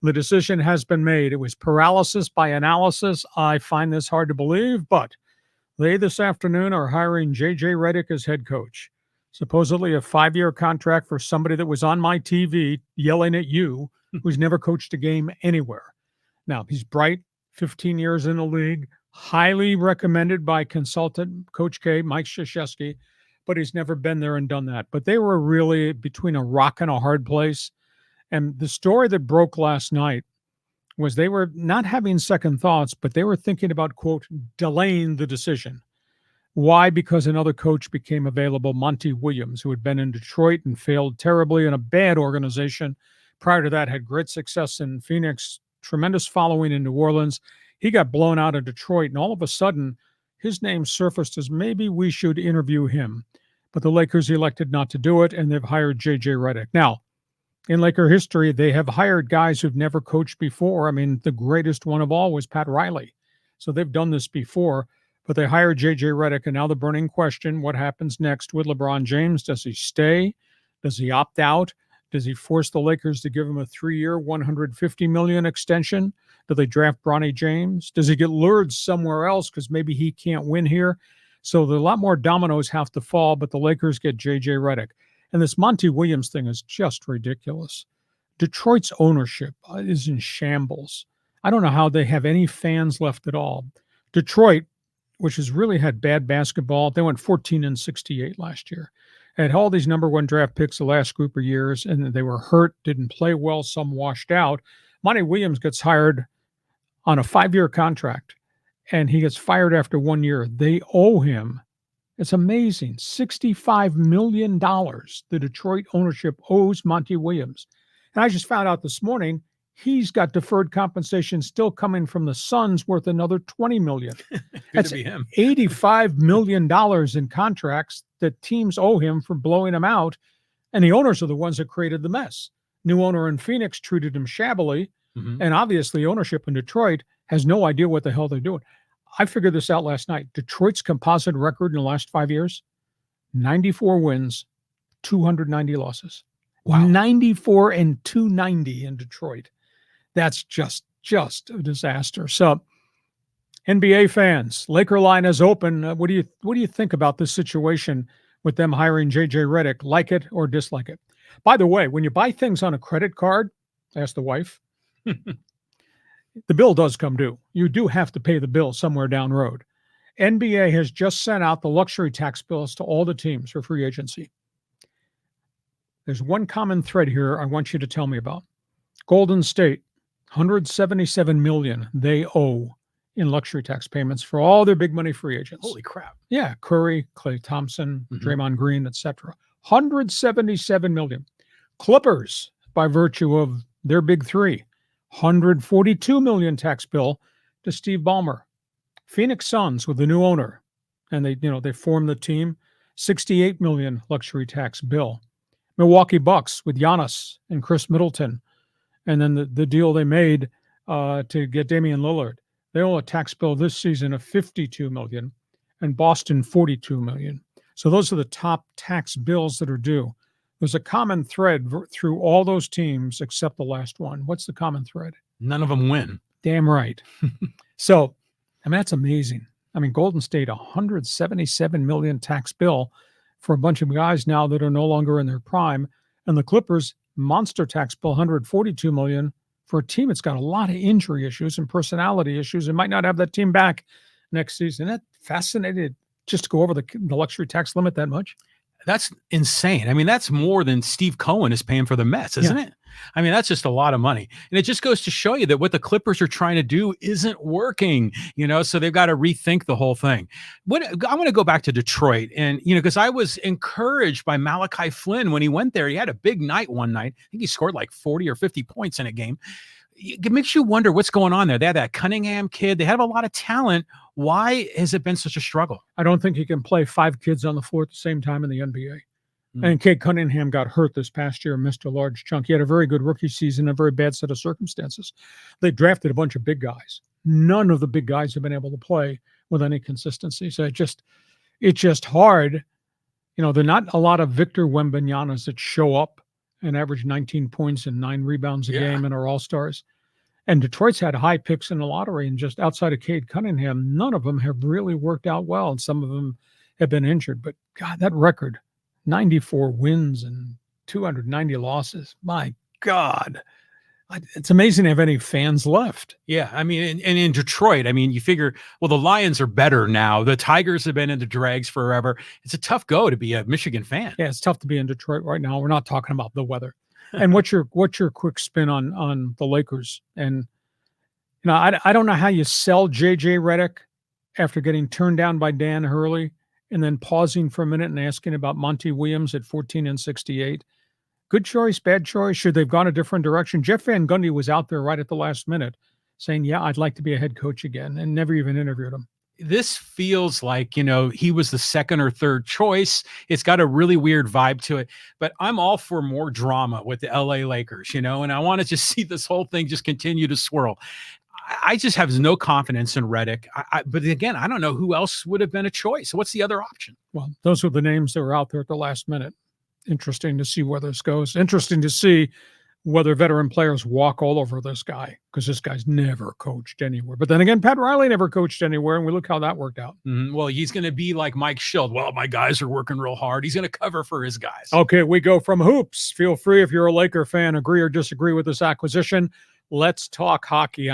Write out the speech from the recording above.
The decision has been made. It was paralysis by analysis. I find this hard to believe, but they this afternoon are hiring JJ Redick as head coach. Supposedly a 5-year contract for somebody that was on my TV yelling at you, who's never coached a game anywhere. Now, he's bright, 15 years in the league, highly recommended by consultant Coach K, Mike Krzyzewski, but he's never been there and done that. But they were really between a rock and a hard place. And the story that broke last night was they were not having second thoughts, but they were thinking about, quote, delaying the decision. Why? Because another coach became available, Monty Williams, who had been in Detroit and failed terribly in a bad organization. Prior to that, had great success in Phoenix, tremendous following in New Orleans. He got blown out of Detroit, and all of a sudden, his name surfaced as maybe we should interview him. But the Lakers elected not to do it, and they've hired JJ Redick. Now, in Laker history, they have hired guys who've never coached before. I mean, the greatest one of all was Pat Riley. So they've done this before, but they hired JJ Redick. And now the burning question, what happens next with LeBron James? Does he stay? Does he opt out? Does he force the Lakers to give him a 3-year, $150 million extension? Do they draft Bronny James? Does he get lured somewhere else because maybe he can't win here? So a lot more dominoes have to fall, but the Lakers get JJ Redick. And this Monty Williams thing is just ridiculous. Detroit's ownership is in shambles. I don't know how they have any fans left at all. Detroit, which has really had bad basketball, they went 14-68 last year. Had all these number one draft picks the last group of years, and they were hurt, didn't play well, some washed out. Monty Williams gets hired on a 5-year contract, and he gets fired after 1 year. They owe him, it's amazing, $65 million the Detroit ownership owes Monty Williams. And I just found out this morning he's got deferred compensation still coming from the Suns worth another $20 million. That's $85 million in contracts that teams owe him for blowing him out. And the owners are the ones that created the mess. New owner in Phoenix treated him shabbily. Mm-hmm. And obviously ownership in Detroit has no idea what the hell they're doing. I figured this out last night. Detroit's composite record in the last 5 years, 94 wins, 290 losses. Wow. 94-290 in Detroit. That's just a disaster. So, NBA fans, Laker line is open. What do you think about this situation with them hiring JJ Redick? Like it or dislike it? By the way, when you buy things on a credit card, ask the wife, the bill does come due. You do have to pay the bill somewhere down the road. NBA has just sent out the luxury tax bills to all the teams for free agency. There's one common thread here I want you to tell me about. Golden State, $177 million they owe in luxury tax payments for all their big money free agents. Holy crap. Yeah, Curry, Klay Thompson, Draymond Green, etc. $177 million. Clippers, by virtue of their big three, $142 million tax bill to Steve Ballmer. Phoenix Suns with the new owner, and they formed the team, $68 million luxury tax bill. Milwaukee Bucks with Giannis and Chris Middleton, and then the deal they made to get Damian Lillard. They owe a tax bill this season of $52 million, and Boston $42 million. So those are the top tax bills that are due. There's a common thread through all those teams except the last one. What's the common thread? None of them win. Damn right. So, I mean, that's amazing. I mean, Golden State, $177 million tax bill for a bunch of guys now that are no longer in their prime. And the Clippers, monster tax bill, $142 million for a team that's got a lot of injury issues and personality issues and might not have that team back next season. Isn't that fascinating just to go over the luxury tax limit that much? That's insane. I mean, that's more than Steve Cohen is paying for the Mets, isn't it? I mean, that's just a lot of money. And it just goes to show you that what the Clippers are trying to do isn't working, so they've got to rethink the whole thing. I want to go back to Detroit and, because I was encouraged by Malachi Flynn when he went there. He had a big night one night. I think he scored like 40 or 50 points in a game. It makes you wonder what's going on there. They had that Cunningham kid. They have a lot of talent. Why has it been such a struggle? I don't think you can play 5 kids on the floor at the same time in the NBA. And Cade Cunningham got hurt this past year and missed a large chunk. He had a very good rookie season, a very bad set of circumstances. They drafted a bunch of big guys. None of the big guys have been able to play with any consistency. So it's just hard. There are not a lot of Victor Wembanyama's that show up and averaged 19 points and 9 rebounds a Yeah. game and are all-stars. And Detroit's had high picks in the lottery, and just outside of Cade Cunningham, none of them have really worked out well, and some of them have been injured. But, God, that record, 94 wins and 290 losses. My God. It's amazing to have any fans left. Yeah, I mean, and in Detroit, I mean, you figure, well, the Lions are better now. The Tigers have been in the dregs forever. It's a tough go to be a Michigan fan. Yeah, it's tough to be in Detroit right now. We're not talking about the weather. And what's your quick spin on the Lakers? And I don't know how you sell JJ Redick after getting turned down by Dan Hurley and then pausing for a minute and asking about Monty Williams at 14 and 68. Good choice, bad choice. Should they've gone a different direction? Jeff Van Gundy was out there right at the last minute saying, yeah, I'd like to be a head coach again, and never even interviewed him. This feels like, he was the second or third choice. It's got a really weird vibe to it, but I'm all for more drama with the LA Lakers, and I want to just see this whole thing just continue to swirl. I just have no confidence in Redick. But again, I don't know who else would have been a choice. What's the other option? Well, those were the names that were out there at the last minute. Interesting to see where this goes. Interesting to see whether veteran players walk all over this guy, because this guy's never coached anywhere. But then again, Pat Riley never coached anywhere, and we look how that worked out. Well, he's going to be like Mike Schild. Well, my guys are working real hard. He's going to cover for his guys. Okay, we go from hoops. Feel free, if you're a Laker fan, agree or disagree with this acquisition. Let's talk hockey.